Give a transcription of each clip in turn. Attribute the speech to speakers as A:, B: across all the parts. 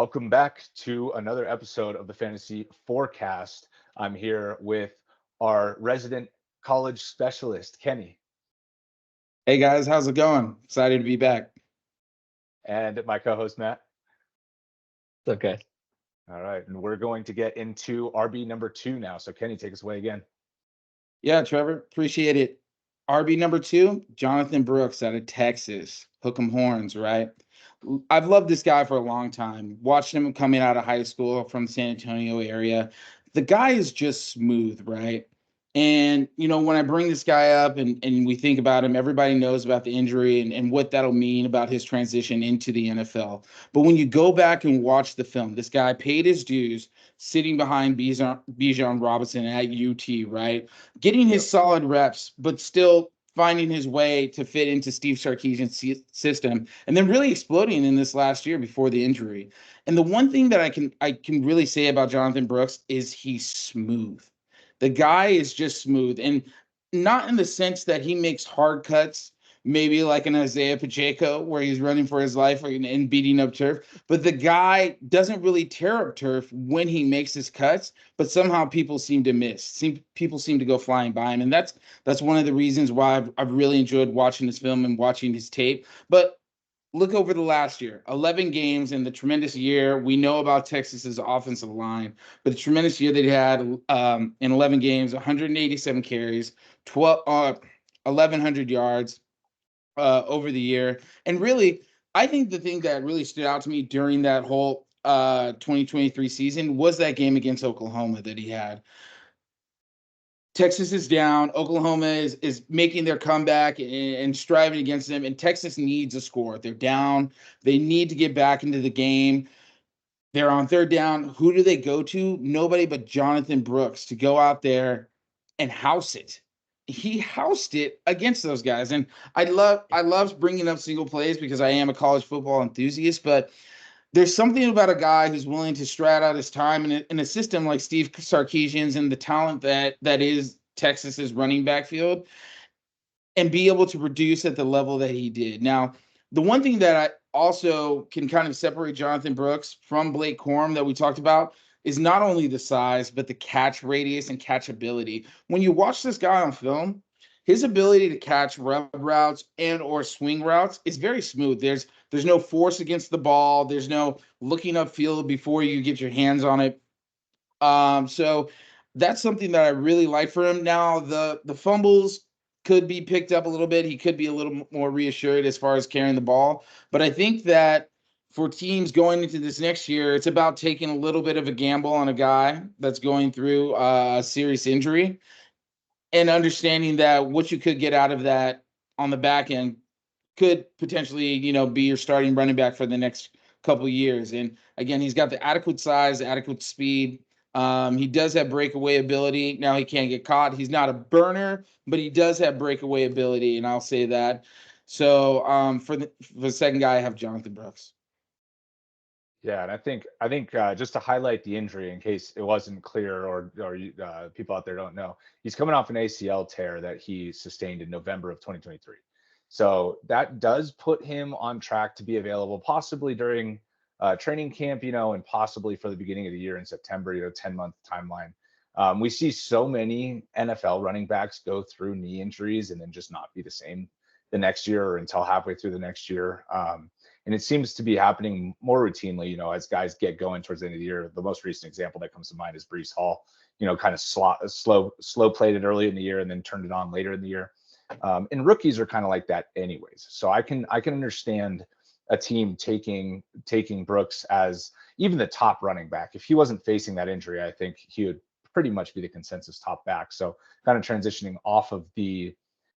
A: Welcome back to another episode of the Fantasy Forecast. I'm here with our resident college specialist, Kenny,
B: Hey guys, how's it going? Excited to be back.
A: and my co host, Matt.
C: It's okay.
A: All right. And we're going to get into RB number two now. So, Kenny, take us away again.
B: Yeah, Trevor, appreciate it. RB number 2, Jonathon Brooks out of Texas. Hook 'em horns, right? I've loved this guy for a long time. Watched him coming out of high school from the San Antonio area. The guy is just smooth, right? And, when I bring this guy up and we think about him, everybody knows about the injury and what that'll mean about his transition into the NFL. But when you go back and watch the film, this guy paid his dues sitting behind Bijan Robinson at UT, right? Getting his solid reps, but still finding his way to fit into Steve Sarkisian's system, and then really exploding in this last year before the injury. And the one thing that I can really say about Jonathon Brooks is he's smooth. The guy is just smooth, and not in the sense that he makes hard cuts, maybe like an Isaiah Pacheco, where he's running for his life and beating up turf. But the guy doesn't really tear up turf when he makes his cuts, but somehow people seem to miss. People seem to go flying by him, and that's one of the reasons why I've really enjoyed watching this film and watching his tape. But look over the last year, 11 games and the tremendous year. We know about Texas's offensive line, but the tremendous year they had in 11 games, 187 carries, 1,100 yards over the year. And really, I think the thing that really stood out to me during that whole 2023 season was that game against Oklahoma that he had. Texas is down. Oklahoma is making their comeback and striving against them. And Texas needs a score. They're down. They need to get back into the game. They're on third down. Who do they go to? Nobody but Jonathon Brooks to go out there and house it. He housed it against those guys. And I love bringing up single plays because I am a college football enthusiast, but there's something about a guy who's willing to strat out his time in a system like Steve Sarkisian's and the talent that is Texas's running back field and be able to produce at the level that he did. Now, the one thing that I also can kind of separate Jonathon Brooks from Blake Corum that we talked about is not only the size, but the catch radius and catchability. When you watch this guy on film, his ability to catch rub routes and or swing routes is very smooth. There's no force against the ball. There's no looking upfield before you get your hands on it. So that's something that I really like for him. Now the fumbles could be picked up a little bit. He could be a little more reassured as far as carrying the ball. But I think that for teams going into this next year, it's about taking a little bit of a gamble on a guy that's going through a serious injury and understanding that what you could get out of that on the back end could potentially, be your starting running back for the next couple of years. And again, he's got the adequate size, adequate speed. He does have breakaway ability. Now he can't get caught. He's not a burner, but he does have breakaway ability, and I'll say that. So for the second guy, I have Jonathon Brooks.
A: Yeah, and I think just to highlight the injury in case it wasn't clear or people out there don't know, he's coming off an ACL tear that he sustained in November of 2023. So that does put him on track to be available possibly during training camp, and possibly for the beginning of the year in September, 10-month timeline. We see so many NFL running backs go through knee injuries and then just not be the same the next year or until halfway through the next year. And it seems to be happening more routinely, as guys get going towards the end of the year. The most recent example that comes to mind is Breece Hall, kind of slow played it early in the year and then turned it on later in the year. And rookies are kind of like that anyways. So I can understand a team taking Brooks as even the top running back. If he wasn't facing that injury, I think he would pretty much be the consensus top back. So kind of transitioning off of the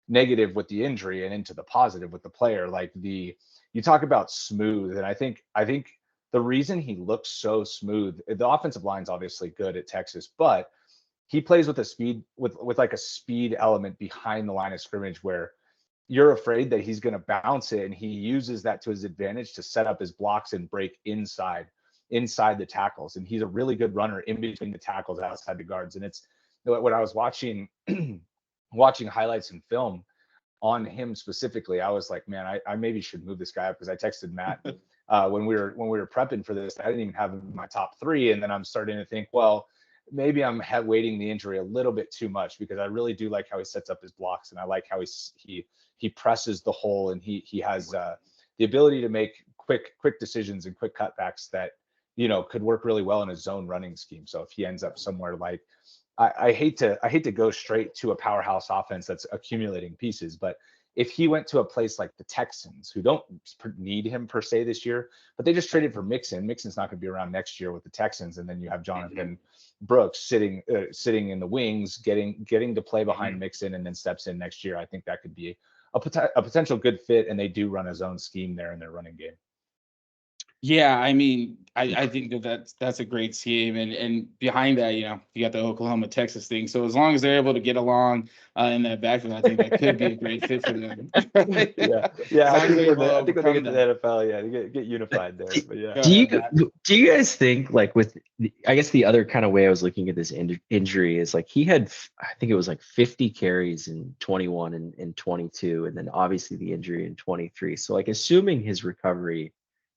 A: negative with the injury and into the positive with the player, you talk about smooth, and I think the reason he looks so smooth, the offensive line's obviously good at Texas, but he plays with a speed with like a speed element behind the line of scrimmage where you're afraid that he's going to bounce it, and he uses that to his advantage to set up his blocks and break inside the tackles. And he's a really good runner in between the tackles, outside the guards. And it's when I was watching highlights and film on him specifically, I was like, man, I maybe should move this guy up, because I texted Matt when we were prepping for this. I didn't even have him in my top 3, and then I'm starting to think, well, maybe I'm weighting the injury a little bit too much, because I really do like how he sets up his blocks, and I like how he presses the hole, and he has the ability to make quick decisions and quick cutbacks that could work really well in a zone running scheme. So if he ends up somewhere like, I hate to go straight to a powerhouse offense that's accumulating pieces, but if he went to a place like the Texans, who don't need him per se this year, but they just traded for Mixon. Mixon's not going to be around next year with the Texans, and then you have Jonathon Brooks sitting in the wings, getting to play behind Mixon, and then steps in next year. I think that could be a potential good fit, and they do run a zone scheme there in their running game.
B: Yeah, I mean, I think that's a great scheme, and behind that, you got the Oklahoma Texas thing. So as long as they're able to get along in that backfield, I think that could be a great fit for them.
A: yeah. I think when they get to the NFL, they get unified there. But yeah.
C: Do you guys think, like, with I guess the other kind of way I was looking at this injury is, like, he had, I think it was like 50 carries in 21 and 22, and then obviously the injury in 23. So, like, assuming his recovery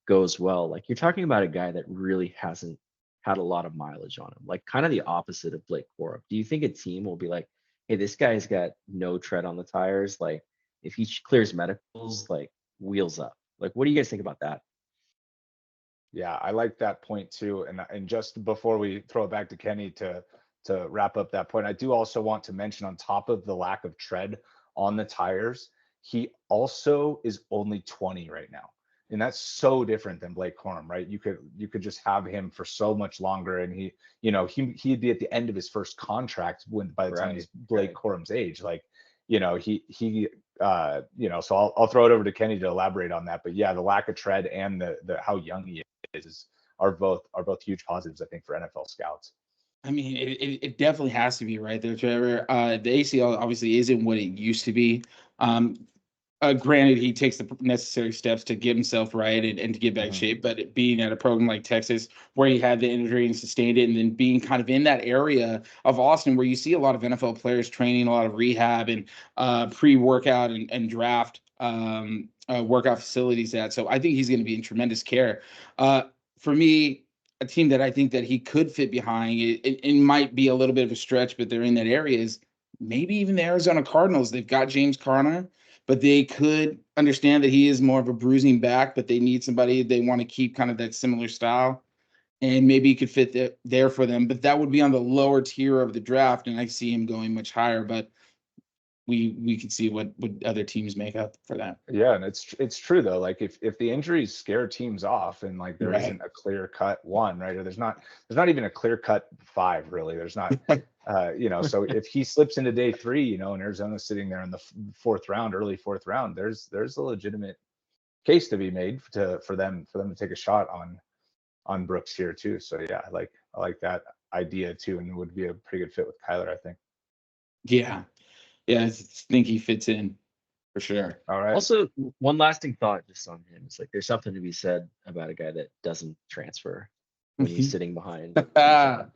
C: goes well, like, you're talking about a guy that really hasn't had a lot of mileage on him, like kind of the opposite of Blake Corum. Do you think a team will be like, hey, this guy's got no tread on the tires, like if he clears medicals, like wheels up? Like, what do you guys think about that?
A: Yeah, I like that point too. And just before we throw it back to Kenny to wrap up that point, I do also want to mention, on top of the lack of tread on the tires, he also is only 20 right now. And that's so different than Blake Corum, right? You could just have him for so much longer, and he'd be at the end of his first contract by the time he's Blake Corum's age. Like, so I'll throw it over to Kenny to elaborate on that. But yeah, the lack of tread and the how young he is are both huge positives, I think, for NFL scouts.
B: I mean, it definitely has to be right there, Trevor. The ACL obviously isn't what it used to be. Granted, he takes the necessary steps to get himself right and to get back in shape. But being at a program like Texas, where he had the injury and sustained it, and then being kind of in that area of Austin, where you see a lot of NFL players training, a lot of rehab and pre-workout and draft workout facilities at. So I think he's going to be in tremendous care. For me, a team that I think that he could fit behind, it might be a little bit of a stretch, but they're in that area, is maybe even the Arizona Cardinals. They've got James Conner, but they could understand that he is more of a bruising back, but they need somebody they want to keep kind of that similar style. And maybe he could fit there for them, but that would be on the lower tier of the draft. And I see him going much higher, but we can see what other teams make up for that.
A: Yeah, and it's true though. Like, if the injuries scare teams off, and like there isn't a clear cut one, right? Or there's not even a clear cut 5, really. There's not, so if he slips into day 3, and Arizona's sitting there in the early fourth round, there's a legitimate case to be made for them to take a shot on Brooks here too. So yeah, I like that idea too, and it would be a pretty good fit with Kyler, I think.
B: Yeah, I think he fits in for sure.
A: All right.
C: Also, one lasting thought just on him. It's like, there's something to be said about a guy that doesn't transfer when he's sitting behind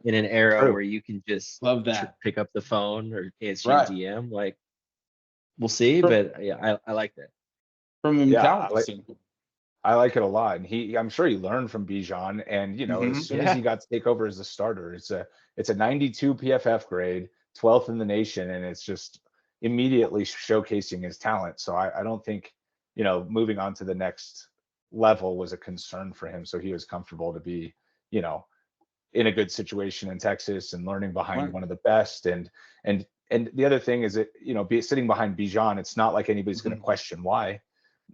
C: in an era where you can just
B: love that
C: pick up the phone or answer your DM. Like, we'll see, but yeah, I like that.
B: From him,
A: I like it a lot, and I'm sure he learned from Bijan, and as soon as he got to take over as a starter, it's a 92 PFF grade, 12th in the nation, and it's just immediately showcasing his talent. So I don't think moving on to the next level was a concern for him. So he was comfortable to be in a good situation in Texas and learning behind one of the best. And the other thing is that sitting behind Bijan, it's not like anybody's going to question why.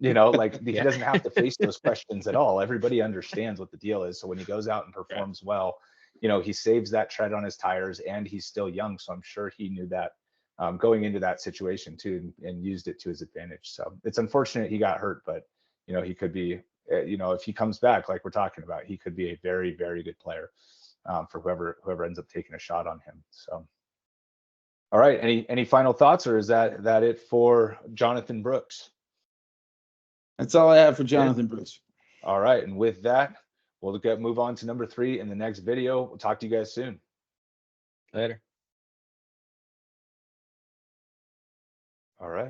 A: Like, he doesn't have to face those questions at all. Everybody understands what the deal is. So when he goes out and performs well, he saves that tread on his tires, and he's still young. So I'm sure he knew that going into that situation too, and used it to his advantage. So it's unfortunate he got hurt, but he could be, if he comes back like we're talking about, he could be a very, very good player for whoever ends up taking a shot on him. So, all right, any final thoughts, or is that it for Jonathon Brooks?
B: That's all I have for Jonathon Brooks.
A: All right, and with that, we'll move on to number 3 in the next video. We'll talk to you guys soon.
C: Later.
A: All right.